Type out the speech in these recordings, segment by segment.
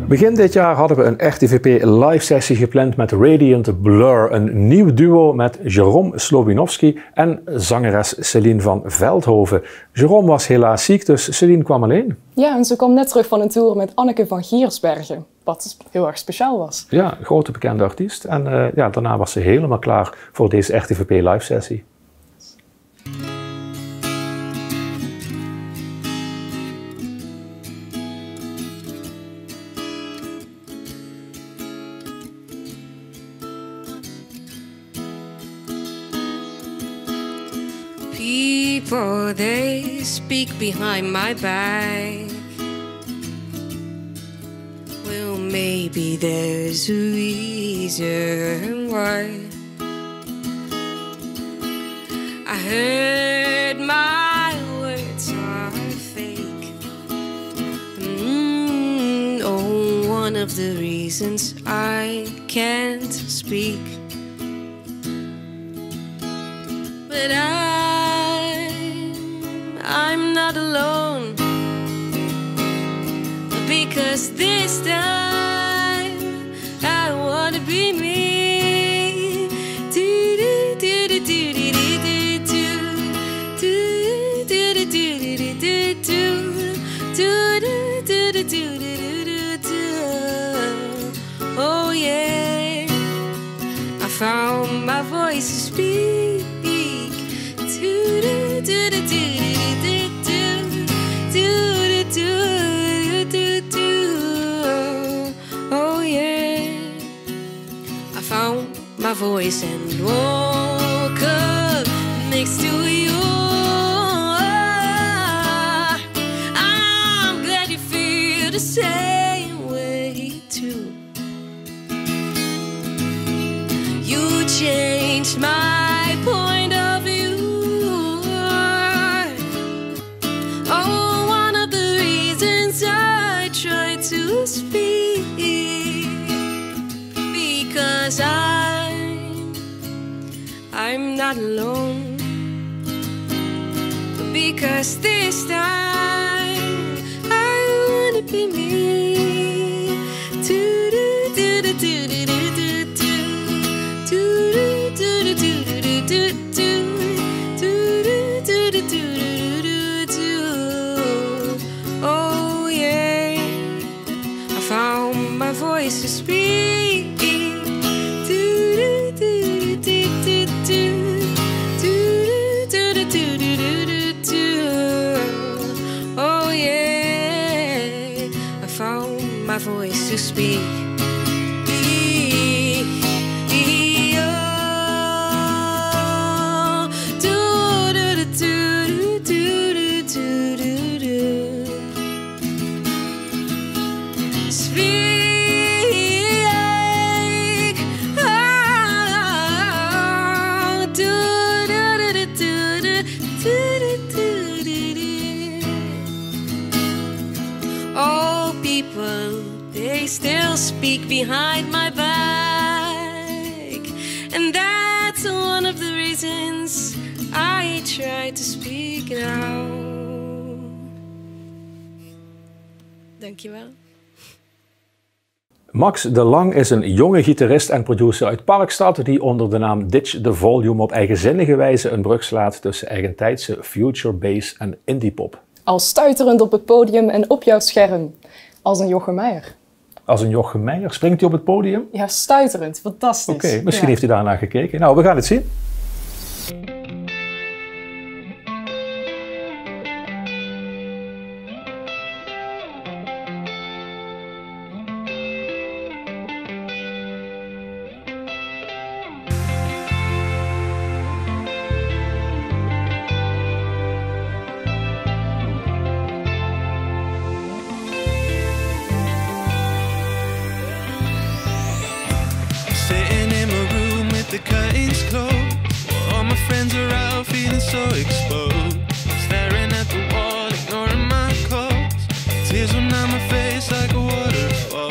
Begin dit jaar hadden we een RTVP Live Sessie gepland met Radiant Blur, een nieuw duo met Jerome Slobinowski en zangeres Celine van Veldhoven. Jerome was helaas ziek, dus Celine kwam alleen. Ja, en ze kwam net terug van een tour met Anneke van Giersbergen, wat heel erg speciaal was. Ja, een grote bekende artiest. En daarna was ze helemaal klaar voor deze RTVP Live Sessie. People, they speak behind my back. Well, maybe there's a reason why. I heard my words are fake. Oh, one of the reasons I can't speak. But I'm not alone, because this time I wanna be me. Oh yeah, I found my voice to speak. Oh yeah, I found my voice and woke up next to you. I'm glad you feel the same way too. You changed my point of view. Oh, one of the reasons I try to speak, because I'm not alone, because this time I wanna be me. Oh yeah, I found my voice to speak. Oh yeah, I found my voice to speak. They still speak behind my back, and that's one of the reasons I try to speak now. Dankjewel. Max de Lang is een jonge gitarist en producer uit Parkstad die onder de naam Ditch the Volume op eigenzinnige wijze een brug slaat tussen eigentijdse future bass en indie pop. Al stuiterend op het podium en op jouw scherm, als een Jochem Meijer. Als een Jochem Meijer? Springt hij op het podium? Ja, stuiterend. Fantastisch. Oké, misschien heeft hij daarna gekeken. Nou, we gaan het zien. The curtains closed, all my friends are out feeling so exposed. Staring at the wall, ignoring my calls. Tears run down my face like a waterfall.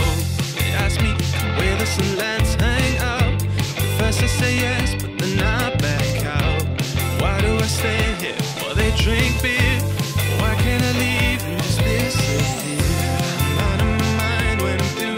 They ask me where the sunlights hang out. First I say yes, but then I back out. Why do I stay here while they drink beer? Why can't I leave and just disappear? I'm out of my mind when I'm through.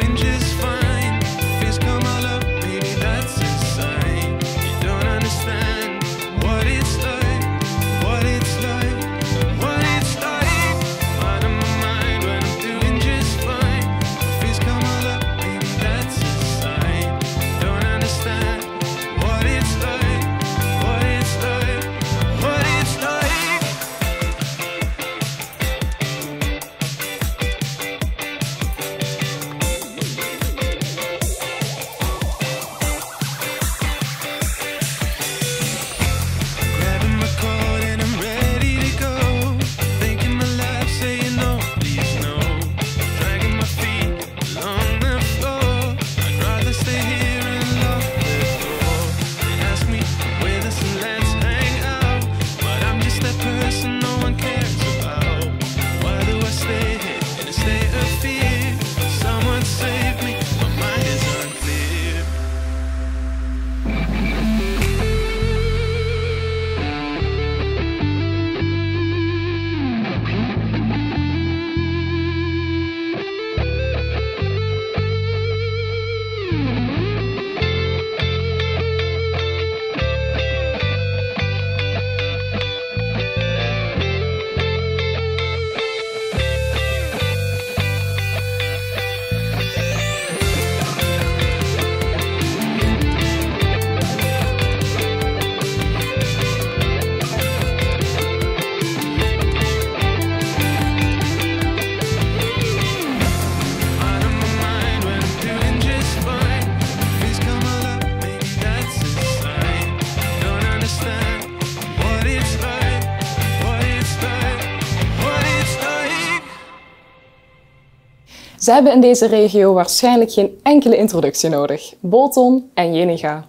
Ze hebben in deze regio waarschijnlijk geen enkele introductie nodig. Bolton en Jeninga.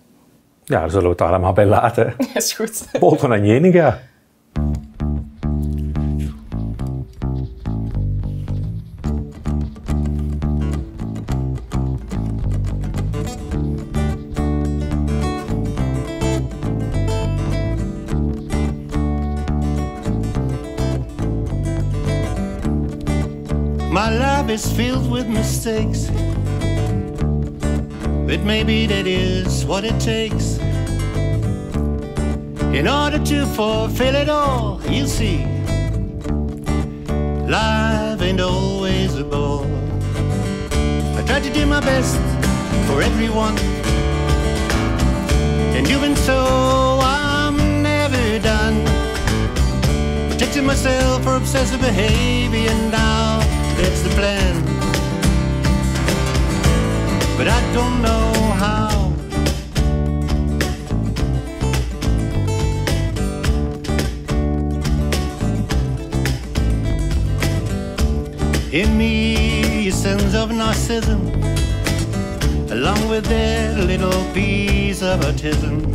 Ja, daar zullen we het allemaal bij laten. Is goed. Bolton en Jeninga. My life is filled with mistakes. But maybe that is what it takes. In order to fulfill it all, you see, life ain't always a bore. I try to do my best for everyone, and even so, I'm never done. Protecting myself for obsessive behavior, and now that's the plan. But I don't know how. In me, a sense of narcissism, along with that little piece of autism.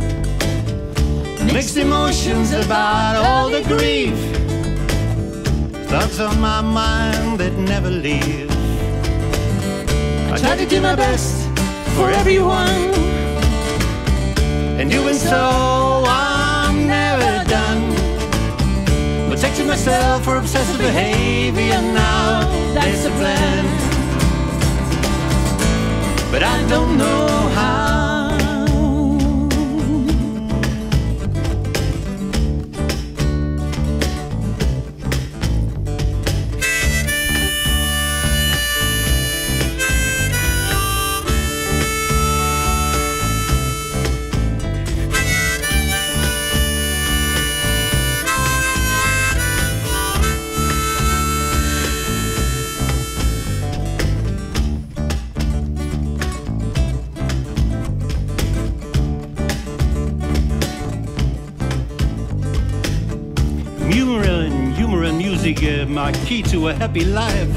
Mixed emotions about all the grief, thoughts on my mind that never leave. I try to do my best for everyone, and doing so I'm never done. Protecting myself for obsessive behavior, now that's the plan. But I don't know how. Humor and music are my key to a happy life.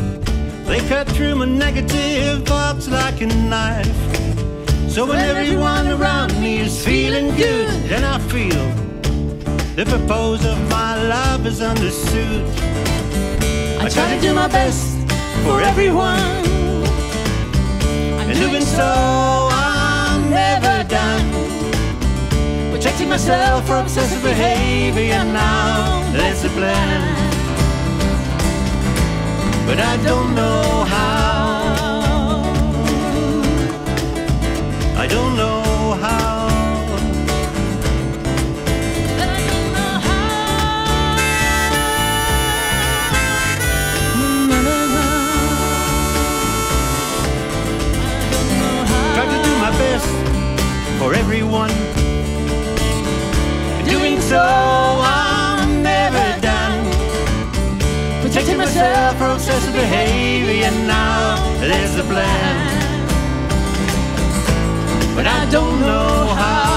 They cut through my negative thoughts like a knife. So when everyone around me is feeling good, and I feel the purpose of my life is understood, I try to do my best for everyone, and doing so I'm never done. Protecting myself from obsessive behavior, now that's the plan. But I don't know how. I don't know how. I don't know how. No, no, no. I don't know how. Try to do my best for everyone. Doing so I'm never done. Protecting myself from obsessive behavior, now there's the plan. But I don't know how.